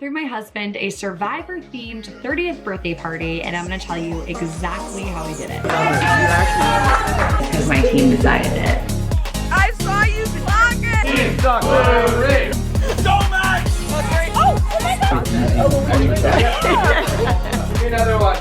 threw my husband a Survivor-themed 30th birthday party, and I'm gonna tell you exactly how I did it. Because my team decided it. I saw you clock it! Team sucks. So much! Oh my God! Another one.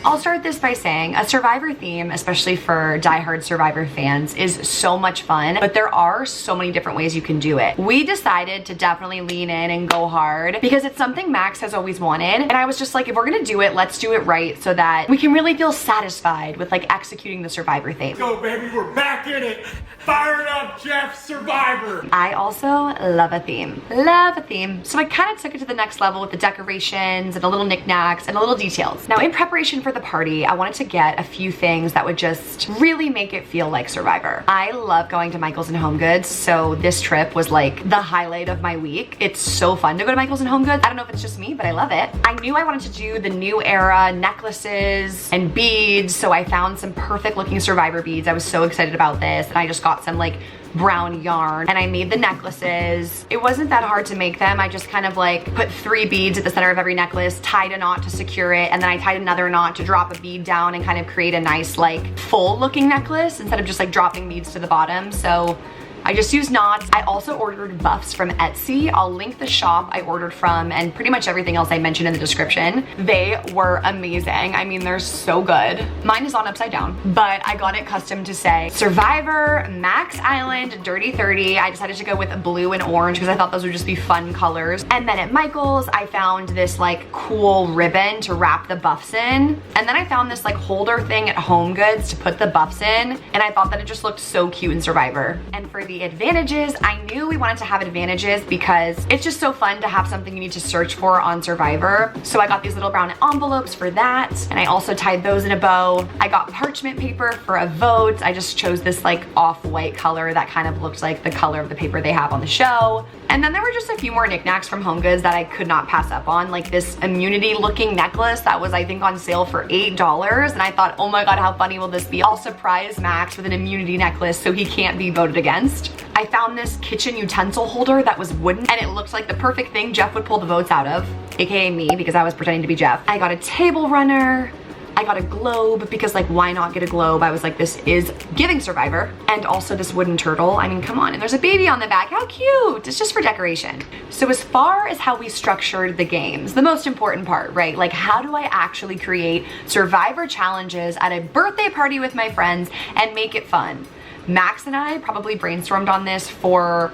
I'll start this by saying a Survivor theme, especially for diehard Survivor fans, is so much fun, but there are so many different ways you can do it. We decided to definitely lean in and go hard because it's something Max has always wanted. And I was just like, if we're gonna do it, let's do it right so that we can really feel satisfied with like executing the Survivor theme. Go baby, we're back in it. Fire it up, Jeff, Survivor. I also love a theme. Love a theme. So I kind of took it to the next level with the decorations and the little knickknacks and the little details. Now in preparation for the party, I wanted to get a few things that would just really make it feel like Survivor. I love going to Michael's and Home Goods, so this trip was like the highlight of my week. It's so fun to go to Michael's and Home Goods. I don't know if it's just me, but I love it. I knew I wanted to do the new era necklaces and beads, so I found some perfect looking Survivor beads. I was so excited about this, and I just got some like brown yarn and I made the necklaces. It wasn't that hard to make them. I just kind of like put 3 beads at the center of every necklace, tied a knot to secure it, and then I tied another knot to drop a bead down and kind of create a nice like full looking necklace instead of just like dropping beads to the bottom. So I just used knots. I also ordered buffs from Etsy. I'll link the shop I ordered from and pretty much everything else I mentioned in the description. They were amazing. I mean, they're so good. Mine is on upside down, but I got it custom to say Survivor, Max Island, Dirty 30. I decided to go with blue and orange because I thought those would just be fun colors. And then at Michael's, I found this like cool ribbon to wrap the buffs in. And then I found this like holder thing at Home Goods to put the buffs in. And I thought that it just looked so cute in Survivor. And for the advantages, I knew we wanted to have advantages because it's just so fun to have something you need to search for on Survivor. So I got these little brown envelopes for that, and I also tied those in a bow. I got parchment paper for a vote. I just chose this like off-white color that kind of looked like the color of the paper they have on the show. And then there were just a few more knickknacks from Home Goods that I could not pass up on, like this immunity looking necklace that was I think on sale for $8, and I thought, oh my God, how funny will this be? I'll surprise Max with an immunity necklace so he can't be voted against. I found this kitchen utensil holder that was wooden and it looked like the perfect thing Jeff would pull the votes out of, aka me, because I was pretending to be Jeff. I got a table runner. I got a globe because like why not get a globe? I was like, this is giving Survivor. And also this wooden turtle. I mean, come on, and there's a baby on the back. How cute. It's just for decoration. So as far as how we structured the games, the most important part, right? Like how do I actually create Survivor challenges at a birthday party with my friends and make it fun? Max and I probably brainstormed on this for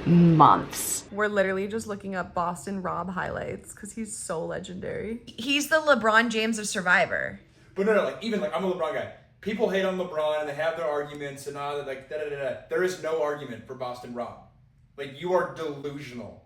months. We're literally just looking up Boston Rob highlights because he's so legendary. He's the LeBron James of Survivor. But no, like even like I'm a LeBron guy. People hate on LeBron and they have their arguments and all that, like da da da da. There is no argument for Boston Rob. Like you are delusional.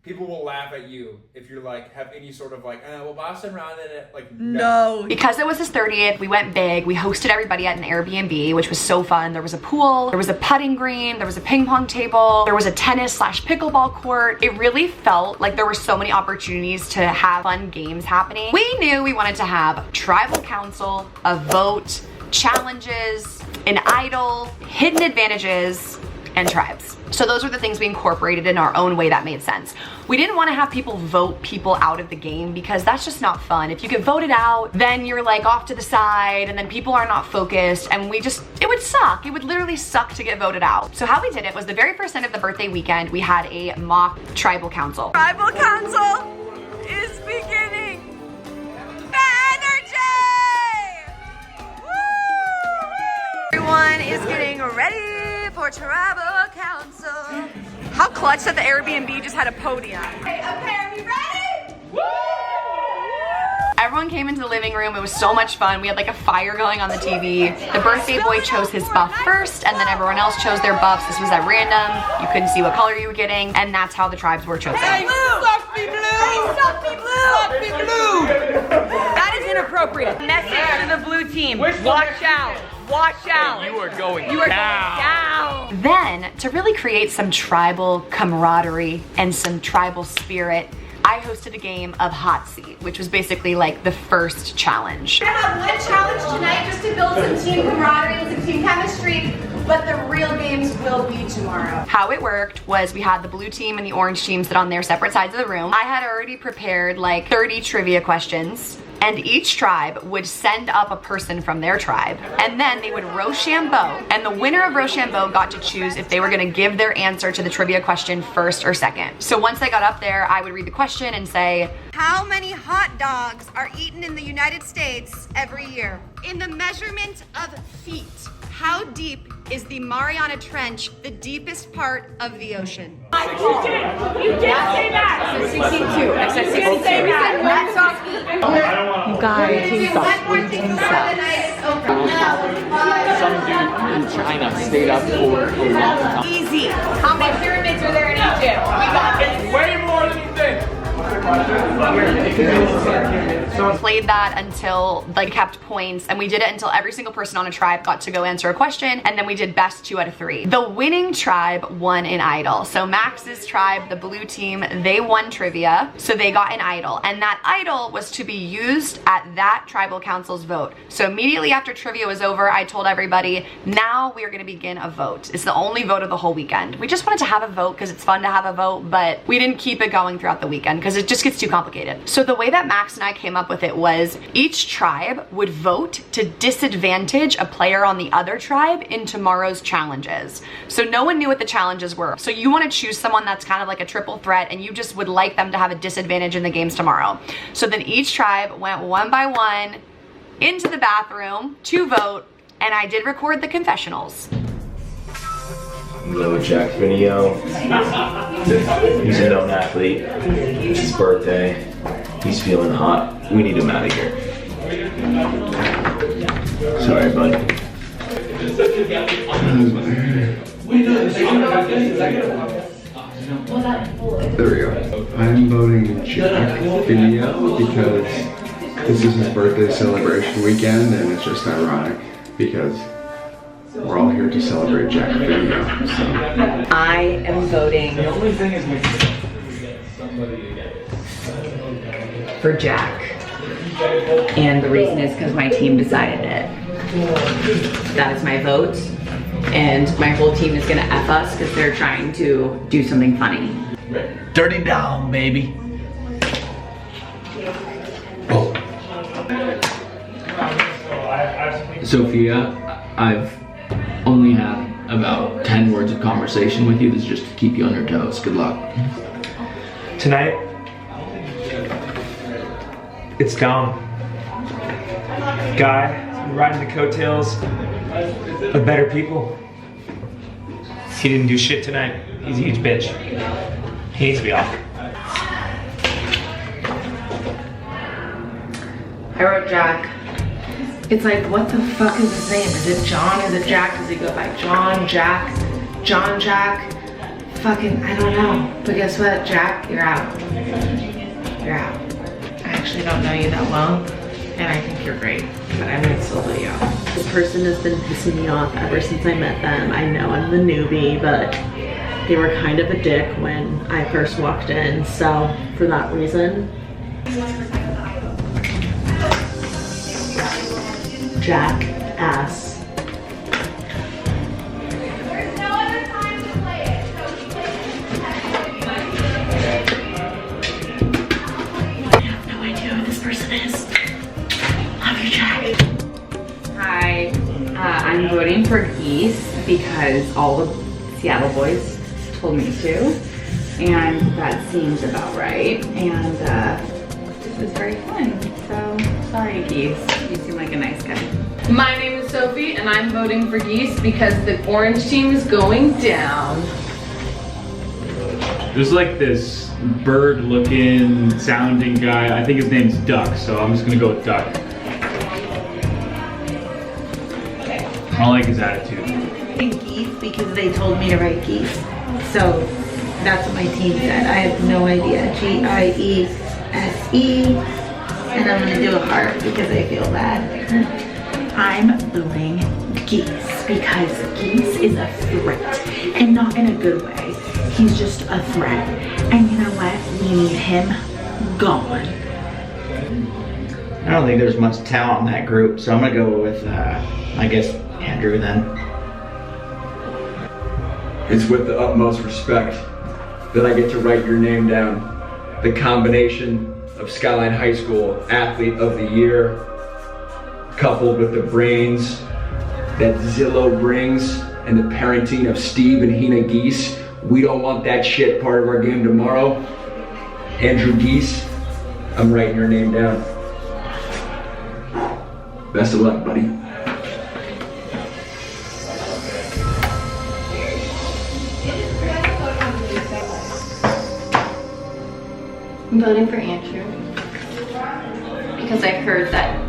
People will laugh at you if you're like, have any sort of like, well, Boston Rob did it. Like, no. Because it was his 30th, we went big. We hosted everybody at an Airbnb, which was so fun. There was a pool, there was a putting green, there was a ping pong table, there was a tennis/pickleball court. It really felt like there were so many opportunities to have fun games happening. We knew we wanted to have tribal council, a vote, challenges, an idol, hidden advantages, and tribes. So those were the things we incorporated in our own way that made sense. We didn't want to have people vote people out of the game because that's just not fun. If you get voted out, then you're like off to the side and then people are not focused and it would suck. It would literally suck to get voted out. So how we did it was the very first night of the birthday weekend, we had a mock tribal council. Tribal council is beginning. The energy! Woo! Everyone is getting ready for tribal council. How clutch that the Airbnb just had a podium. Okay, are we ready? Woo! Everyone came into the living room. It was so much fun. We had like a fire going on the TV. The birthday boy chose his buff first, and then everyone else chose their buffs. This was at random. You couldn't see what color you were getting, and that's how the tribes were chosen. Hey, suck me blue! Hey, suck me blue! Suck me blue! That is inappropriate. Message to the blue team. Watch out. Watch out. You are going down. Then, to really create some tribal camaraderie and some tribal spirit, I hosted a game of hot seat, which was basically like the first challenge. I have one challenge tonight just to build some team camaraderie and some team chemistry. but the real games will be tomorrow. How it worked was we had the blue team and the orange team sit on their separate sides of the room. I had already prepared like 30 trivia questions, and each tribe would send up a person from their tribe, and then they would Rochambeau, and the winner of Rochambeau got to choose if they were gonna give their answer to the trivia question first or second. So once I got up there, I would read the question and say, how many hot dogs are eaten in the United States every year? In the measurement of feet, how deep is the Mariana Trench, the deepest part of the ocean? You did say that. 62. I said 62. You say that. That's off me. You guys, team sucks. Some dude in China stayed up for a long time. Easy. How many pyramids are there in Egypt? We got this. Way more than you think. So I played that until like kept points, and we did it until every single person on a tribe got to go answer a question, and then we did best 2 out of 3. The winning tribe won an idol. So Max's tribe, the blue team, they won trivia, so they got an idol, and that idol was to be used at that tribal council's vote. So immediately after trivia was over, I told everybody, now we are gonna begin a vote. It's the only vote of the whole weekend. We just wanted to have a vote because it's fun to have a vote, but we didn't keep it going throughout the weekend because it just gets too complicated. So the way that Max and I came up with it was each tribe would vote to disadvantage a player on the other tribe in tomorrow's challenges. So no one knew what the challenges were. So you want to choose someone that's kind of like a triple threat, and you just would like them to have a disadvantage in the games tomorrow. So then each tribe went one by one into the bathroom to vote, and I did record the confessionals. Little Jack video. He's a known athlete. It's his birthday. He's feeling hot. We need him out of here. Sorry, bud. There we go. I'm voting Jack video because this is his birthday celebration weekend, and it's just ironic because we're all here to celebrate Jack video. So. I am voting for Jack. And the reason is because my team decided it. That is my vote. And my whole team is gonna F us because they're trying to do something funny. Dirty down, baby. Oh. Sophia, I've only had about 10 words of conversation with you. This is just to keep you on your toes. Good luck. Tonight, it's Dom. Guy riding the coattails of better people. He didn't do shit tonight. He's a huge bitch. He needs to be off. I wrote Jack. It's like, what the fuck is his name? Is it John? Is it Jack? Does he go by John, Jack, John, Jack? Fucking, I don't know. But guess what, Jack? You're out. You're out. I actually don't know you that well, and I think you're great, but I'm gonna still let you out. This person has been pissing me off ever since I met them. I know I'm the newbie, but they were kind of a dick when I first walked in, so for that reason, Jack ass. There's no other time to play it, I have no idea who this person is. Love you, Jack. Hi, I'm voting for Geese because all the Seattle boys told me to, and that seems about right, and this is very fun, so sorry Geese, you seem like a nice guy. My name is Sophie, and I'm voting for Geese because the orange team is going down. There's like this bird-looking sounding guy. I think his name's Duck, so I'm just gonna go with Duck. I don't like his attitude. Geese because they told me to write geese. So that's what my team said. I have no idea. G-I-E-S-E. And I'm gonna do a heart because I feel bad. I'm voting Geese because Geese is a threat, and not in a good way. He's just a threat, and you know what? We need him gone. I don't think there's much talent in that group, so I'm gonna go with, I guess, Andrew then. It's with the utmost respect that I get to write your name down. The combination of Skyline High School Athlete of the Year, coupled with the brains that Zillow brings and the parenting of Steve and Hina Geese. We don't want that shit part of our game tomorrow. Andrew Geese, I'm writing your name down. Best of luck, buddy. I'm voting for Andrew because I heard that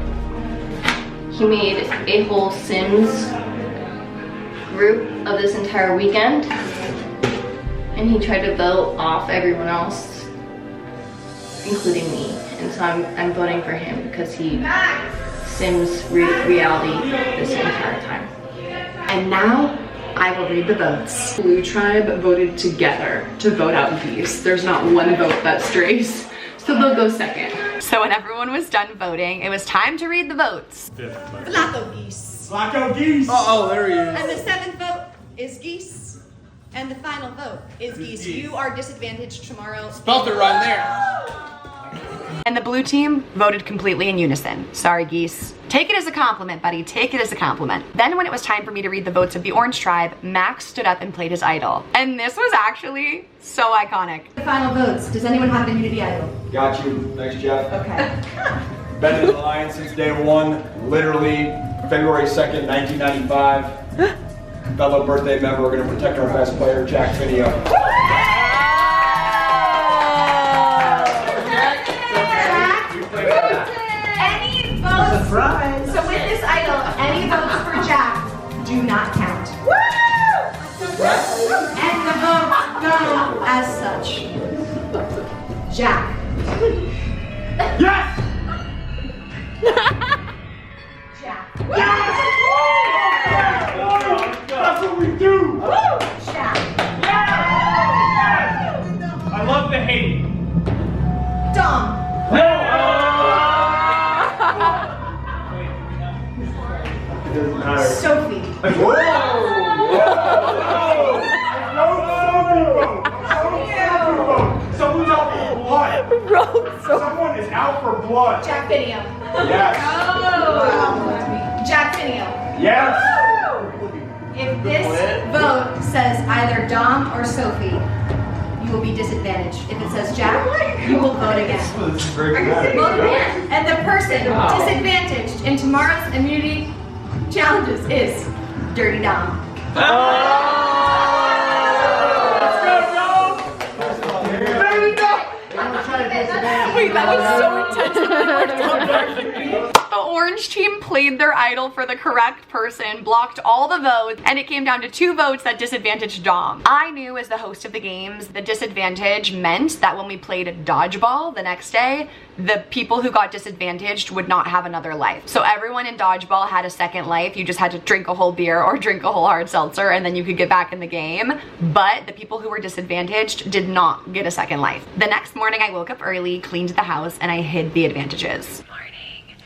he made a whole Sims group of this entire weekend and he tried to vote off everyone else, including me. And so I'm voting for him because he Sims reality this entire time. And now I will read the votes. Blue Tribe voted together to vote out Geese. There's not one vote that strays, so they'll go second. So when everyone was done voting, it was time to read the votes. Flacco Geese. Flacco Geese! Oh, there he is. And the 7th vote is Geese. And the final vote is Geese. You are disadvantaged tomorrow. Spelled it right there. And the blue team voted completely in unison. Sorry, Geese. Take it as a compliment, buddy. Take it as a compliment. Then when it was time for me to read the votes of the Orange Tribe, Max stood up and played his idol. And this was actually so iconic. The final votes. Does anyone have an immunity idol? Got you. Thanks, Jeff. Okay. Been in the Lions since day one, literally February 2nd, 1995. Fellow birthday member, we're going to protect our best player, Jack Video. Any votes? Surprise. So with this idol, any votes for Jack do not count. Woo! And the votes go as such. Jack. Yes! Jack. Yes! That's what we do! Jack. I love the hate. Dom. Sophie. Someone's out for blood. Someone is out for blood. Jack Video. Yes. Jack Video. Yes. If this vote says either Dom or Sophie, you will be disadvantaged. If it says Jack, you will vote again. This is very dramatic. Vote again. And the person disadvantaged in tomorrow's immunity challenges is Dirty Dom. Wait, that was so intense. The Orange team played their idol for the correct person, blocked all the votes, and it came down to 2 votes that disadvantaged Dom. I knew as the host of the games, the disadvantage meant that when we played dodgeball the next day, the people who got disadvantaged would not have another life. So everyone in dodgeball had a second life. You just had to drink a whole beer or drink a whole hard seltzer and then you could get back in the game. But the people who were disadvantaged did not get a second life. The next morning I woke up early, cleaned the house, and I hid the advantages. Morning.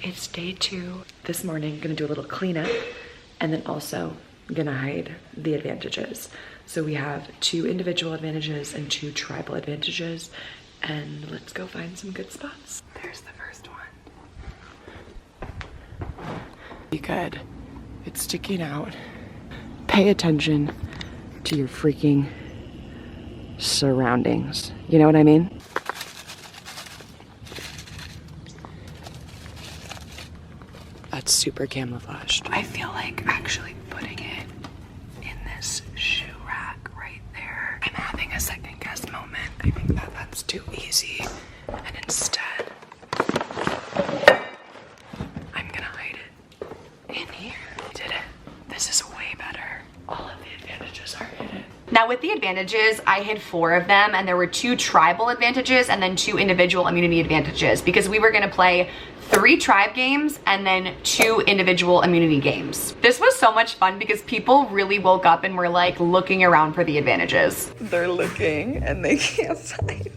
It's day 2. This morning, gonna do a little cleanup and then also gonna hide the advantages. So we have 2 individual advantages and 2 tribal advantages. And let's go find some good spots. There's the first one. Be good. It's sticking out. Pay attention to your freaking surroundings. You know what I mean? That's super camouflaged. I feel like actually putting it in this shoe rack right there. I'm having a second guess moment. I think that that's too easy. And instead, I'm gonna hide it in here. Did it? This is way better. All of the advantages are hidden. Now with the advantages, I hid 4 of them, and there were 2 tribal advantages and then 2 individual immunity advantages because we were gonna play 3 tribe games and then 2 individual immunity games. This was so much fun because people really woke up and were like looking around for the advantages. They're looking and they can't find it.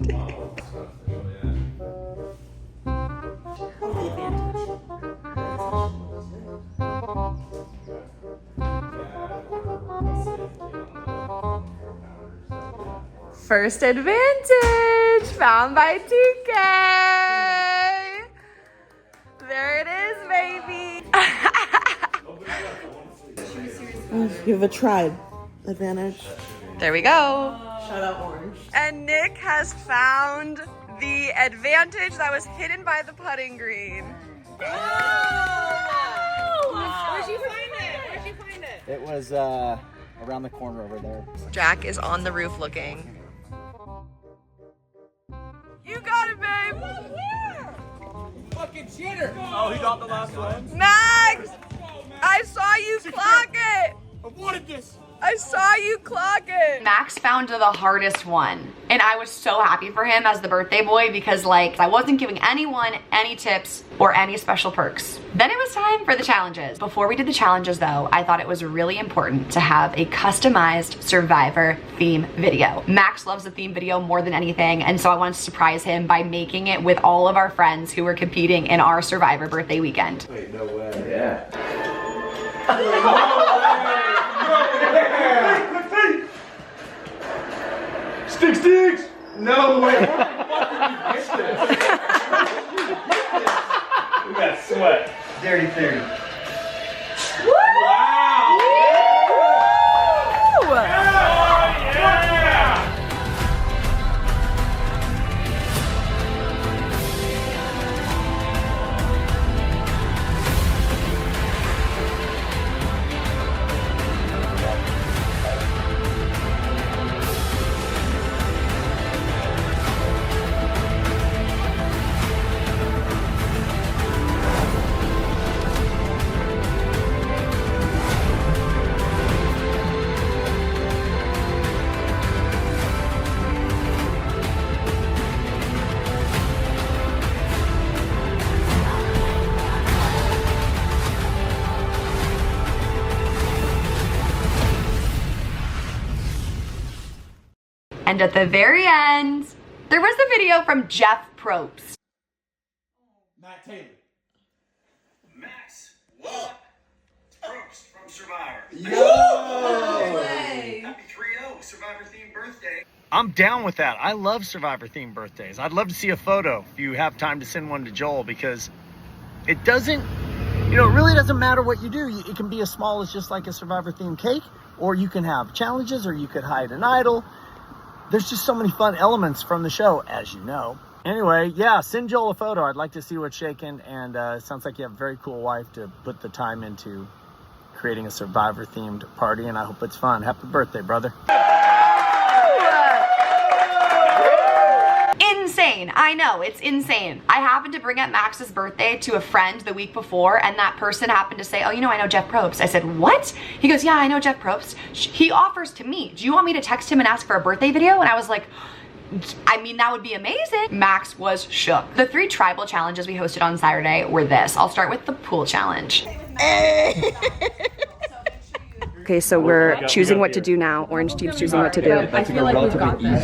First advantage found by TK. There it is, baby. You have a tribe advantage. There we go. Shout out Orange. And Nick has found the advantage that was hidden by the putting green. Where'd you find it? It was around the corner over there. Jack is on the roof looking. You got it, babe. Fucking cheater! Oh, he got the last one. Max, I saw you clock it. I wanted this. I saw you clock it. Max found the hardest one, and I was so happy for him as the birthday boy because like I wasn't giving anyone any tips or any special perks. Then it was time for the challenges. Before we did the challenges though, I thought it was really important to have a customized Survivor theme video. Max loves the theme video more than anything, and so I wanted to surprise him by making it with all of our friends who were competing in our Survivor birthday weekend. Wait, no way. Yeah. Sticks! No way! Look at that sweat. Dirty 30. Wow! Woo! And at the very end, there was a video from Jeff Probst. Matt Taylor. Max, what? It's Probst from Survivor. Yo! Happy 3-0 Survivor themed birthday. I'm down with that. I love Survivor themed birthdays. I'd love to see a photo if you have time to send one to Joel, because it doesn't, it really doesn't matter what you do. It can be as small as just like a Survivor themed cake, or you can have challenges, or you could hide an idol. There's just so many fun elements from the show, as you know. Anyway, yeah, send Joel a photo. I'd like to see what's shaking, and it sounds like you have a very cool wife to put the time into creating a Survivor-themed party, and I hope it's fun. Happy birthday, brother. Insane. I know, it's insane. I happened to bring up Max's birthday to a friend the week before, and that person happened to say, oh, I know Jeff Probst. I said, what? He goes, yeah, I know Jeff Probst. He offers to meet. Do you want me to text him and ask for a birthday video? And I was like, I mean, that would be amazing. Max was shook. The 3 tribal challenges we hosted on Saturday were this. I'll start with the pool challenge. Okay, so we're choosing what to do now. Orange team's choosing what to do. I feel like we've got this.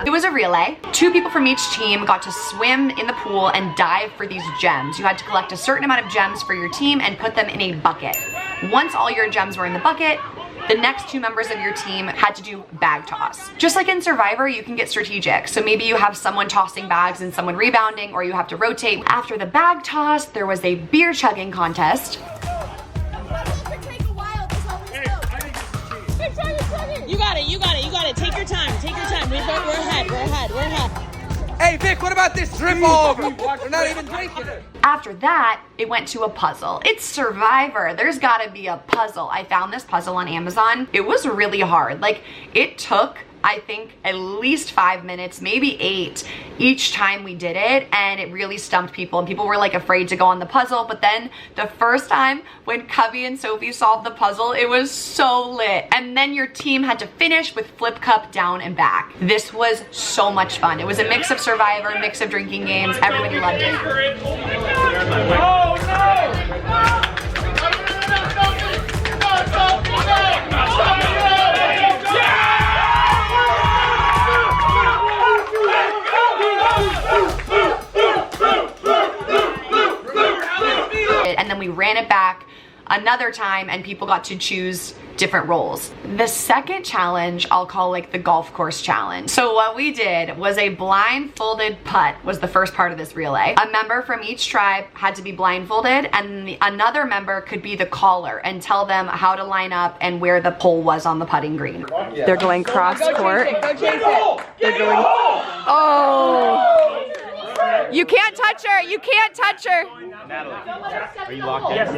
It was a relay. 2 people from each team got to swim in the pool and dive for these gems. You had to collect a certain amount of gems for your team and put them in a bucket. Once all your gems were in the bucket, the next 2 members of your team had to do bag toss. Just like in Survivor, you can get strategic. So maybe you have someone tossing bags and someone rebounding, or you have to rotate. After the bag toss, there was a beer chugging contest. You got it. Take your time. We're ahead. Hey Vic, what about this drip over? We're not even drinking it. After that, it went to a puzzle. It's Survivor. There's gotta be a puzzle. I found this puzzle on Amazon. It was really hard. Like, it took, I think, at least 5 minutes, maybe 8 each time we did it, and it really stumped people, and people were like afraid to go on the puzzle. But then the first time when Cubby and Sophie solved the puzzle, it was so lit. And then your team had to finish with flip cup down and back. This was so much fun. It was a mix of Survivor, mix of drinking games. Everybody loved it. Oh no! And then we ran it back another time, and people got to choose different roles. The second challenge I'll call like the golf course challenge. So what we did was a blindfolded putt was the first part of this relay. A member from each tribe had to be blindfolded, and another member could be the caller and tell them how to line up and where the pole was on the putting green. They're going cross court. Go chase it. They're going, oh. You can't touch her. You can't touch her. Are you locked in? Yes.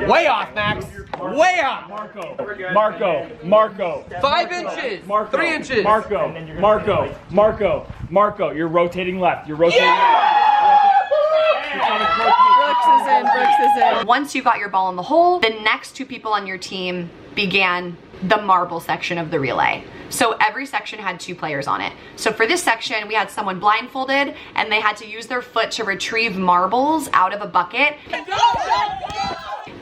Way off, Max. Way off. Marco. 5 inches. 3 inches. Marco. You're rotating left. Brooks is in. Once you got your ball in the hole, the next 2 people on your team began the marble section of the relay. So every section had 2 players on it. So for this section, we had someone blindfolded and they had to use their foot to retrieve marbles out of a bucket.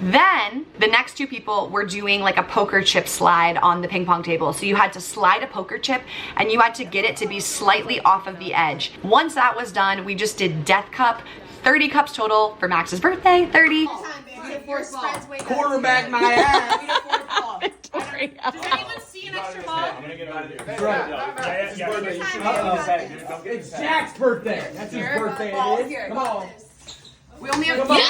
Then the next 2 people were doing like a poker chip slide on the ping pong table. So you had to slide a poker chip and you had to get it to be slightly off of the edge. Once that was done, we just did death cup, 30 cups total for Max's birthday, 30. Quarterback my ass. Does anyone see an extra ball? I'm gonna get out of here. It's Jack's birthday. That's his birthday. It is. Come on. We only have Come on.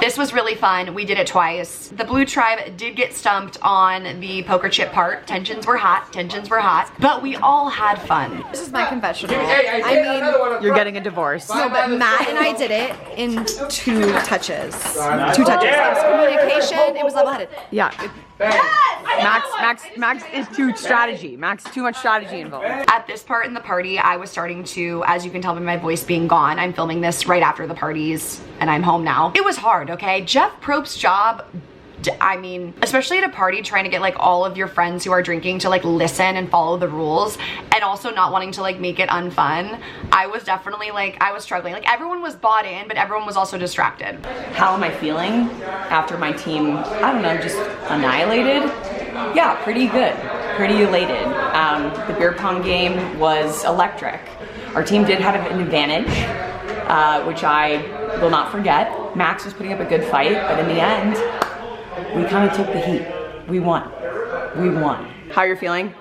This was really fun. We did it twice. The blue tribe did get stumped on the poker chip part. Tensions were hot, but we all had fun. This is my confessional. I mean, You're getting a divorce. No, but Matt and I did it in 2 touches. 2 touches. It was communication. It was level-headed. Yeah. Max is too strategy. Max, too much strategy involved. At this part in the party, I was starting to, as you can tell by my voice being gone, I'm filming this right after the parties and I'm home now. It was hard, okay? Jeff Probst's job, I mean, especially at a party, trying to get like all of your friends who are drinking to like listen and follow the rules, and also not wanting to like make it unfun. I was definitely like, I was struggling. Like everyone was bought in, but everyone was also distracted. How am I feeling after my team, I don't know, just annihilated? Yeah, pretty good, pretty elated. The beer pong game was electric. Our team did have an advantage, which I will not forget. Max was putting up a good fight, but in the end, we kind of took the heat. We won. How you're feeling?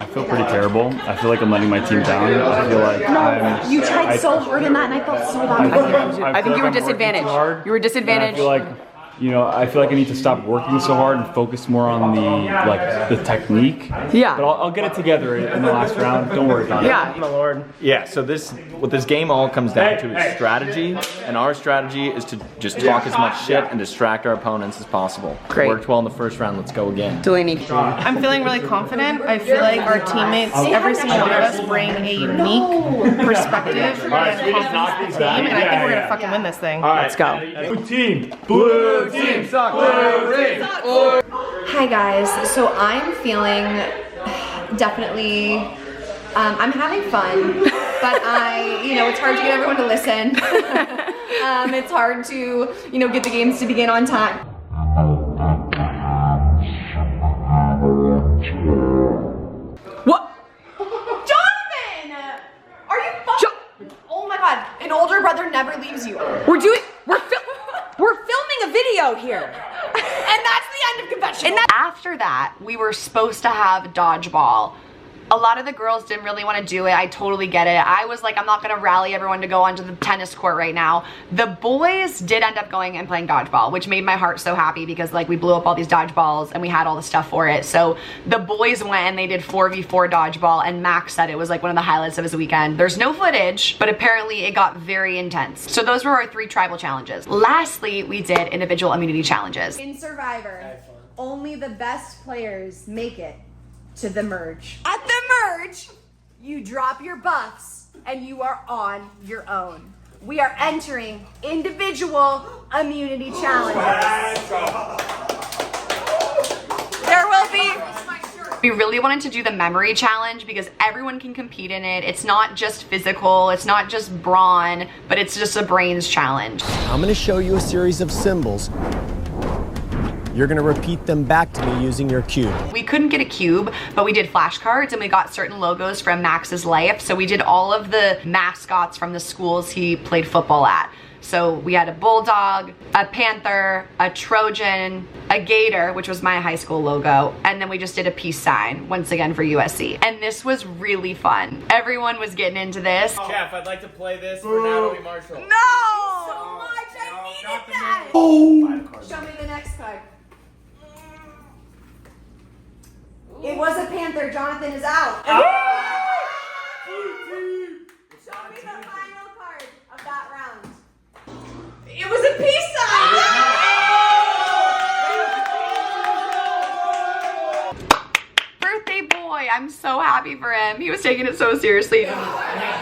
I feel pretty terrible. I feel like I'm letting my team down. I feel like You tried so hard in that and I felt so bad. I think you were disadvantaged. You were disadvantaged. I feel like, you know, I feel like I need to stop working so hard and focus more on the technique. Yeah. But I'll get it together in the last round. Don't worry about it. Yeah. My lord. Yeah, so what this game all comes down to is strategy, and our strategy is to just talk as much shit and distract our opponents as possible. Great. Worked well in the first round, let's go again. Delaney. I'm feeling really confident. I feel like our teammates, every single one of us, bring a unique perspective and confidence to the team, and I think we're gonna fucking win this thing. Let's go. Blue team. Blue team. Suck. Blue team. Hi guys, so I'm feeling definitely, I'm having fun, but it's hard to get everyone to listen. It's hard to, get the games to begin on time. What? Jonathan! Are you fucking, oh my god, an older brother never leaves you. We're filming a video here. And that's the end of Confessionals. After that, we were supposed to have dodgeball. A lot of the girls didn't really want to do it. I totally get it. I was like, I'm not gonna rally everyone to go onto the tennis court right now. The boys did end up going and playing dodgeball, which made my heart so happy because like we blew up all these dodgeballs and we had all the stuff for it. So the boys went and they did 4v4 dodgeball, and Max said it was like one of the highlights of his weekend. There's no footage, but apparently it got very intense. So those were our 3 tribal challenges. Lastly, we did individual immunity challenges. In Survivor, only the best players make it to the merge. At the merge, you drop your buffs and you are on your own. We are entering individual immunity challenges. There will be... We really wanted to do the memory challenge because everyone can compete in it. It's not just physical, it's not just brawn, but it's just a brains challenge. I'm going to show you a series of symbols. You're gonna repeat them back to me using your cube. We couldn't get a cube, but we did flashcards and we got certain logos from Max's life. So we did all of the mascots from the schools he played football at. So we had a bulldog, a panther, a Trojan, a gator, which was my high school logo, and then we just did a peace sign, once again for USC. And this was really fun. Everyone was getting into this. Jeff, I'd like to play this for Natalie Marshall. No! So much, I needed that! Oh! Show me the next card. It was a panther, Jonathan is out. Show me the final card of that round. It was a peace sign! Birthday boy, I'm so happy for him. He was taking it so seriously.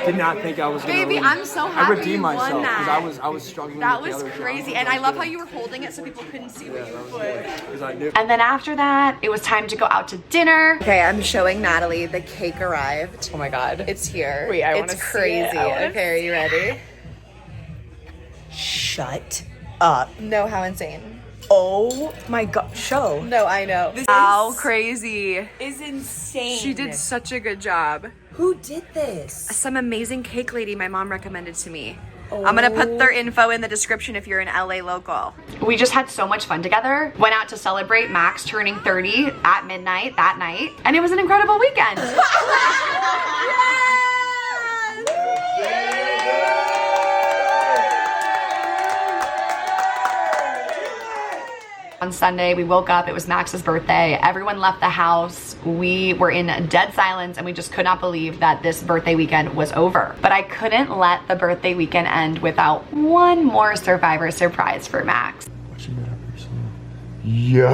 Did not think I was gonna Baby, win. I'm so I happy redeemed you won myself that. I was struggling That with was the other crazy, shots. and I love how you were holding it so people couldn't see what you put. Because I knew. And then after that, it was time to go out to dinner. Okay, I'm showing Natalie. The cake arrived. Oh my god. It's here. Wait, I wanna It's see crazy. it. I wanna Okay, are you ready? Shut up. No, how insane. Oh my god, show. No, I know. How crazy. Is insane. She did such a good job. Who did this? Some amazing cake lady my mom recommended to me. I'm gonna put their info in the description if you're an LA local. We just had so much fun together. Went out to celebrate Max turning 30 at midnight that night, and it was an incredible weekend. On Sunday, we woke up, it was Max's birthday. Everyone left the house. We were in dead silence and we just could not believe that this birthday weekend was over. But I couldn't let the birthday weekend end without one more Survivor surprise for Max. Yo!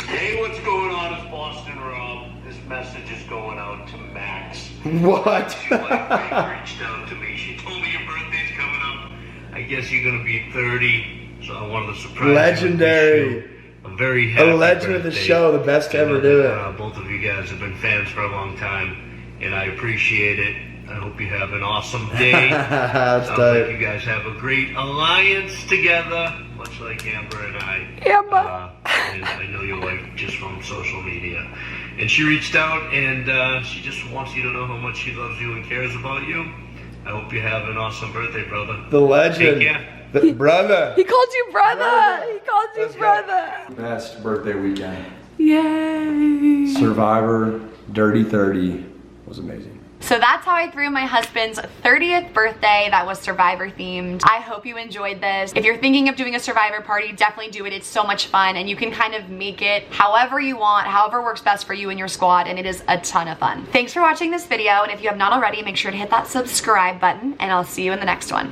Hey, what's going on? It's Boston Rob. This message is going out to Max. What? She reached out to me. She told me your birthday's coming up. I guess you're gonna be 30, so I wanted to surprise you. Legendary. I'm very happy. A legend of the show, the best to ever do it. Both of you guys have been fans for a long time, and I appreciate it. I hope you have an awesome day. That's I dope. hope you guys have a great alliance together, much like Amber and I. Amber. And I know your wife just from social media. And she reached out, and she just wants you to know how much she loves you and cares about you. I hope you have an awesome birthday, brother. The legend. Take care. The brother. He called you brother. He called you brother. Best birthday weekend. Yay. Survivor, Dirty 30 was amazing. So that's how I threw my husband's 30th birthday that was Survivor themed. I hope you enjoyed this. If you're thinking of doing a Survivor party, definitely do it. It's so much fun and you can kind of make it however you want, however works best for you and your squad, and it is a ton of fun. Thanks for watching this video, and if you have not already, make sure to hit that subscribe button and I'll see you in the next one.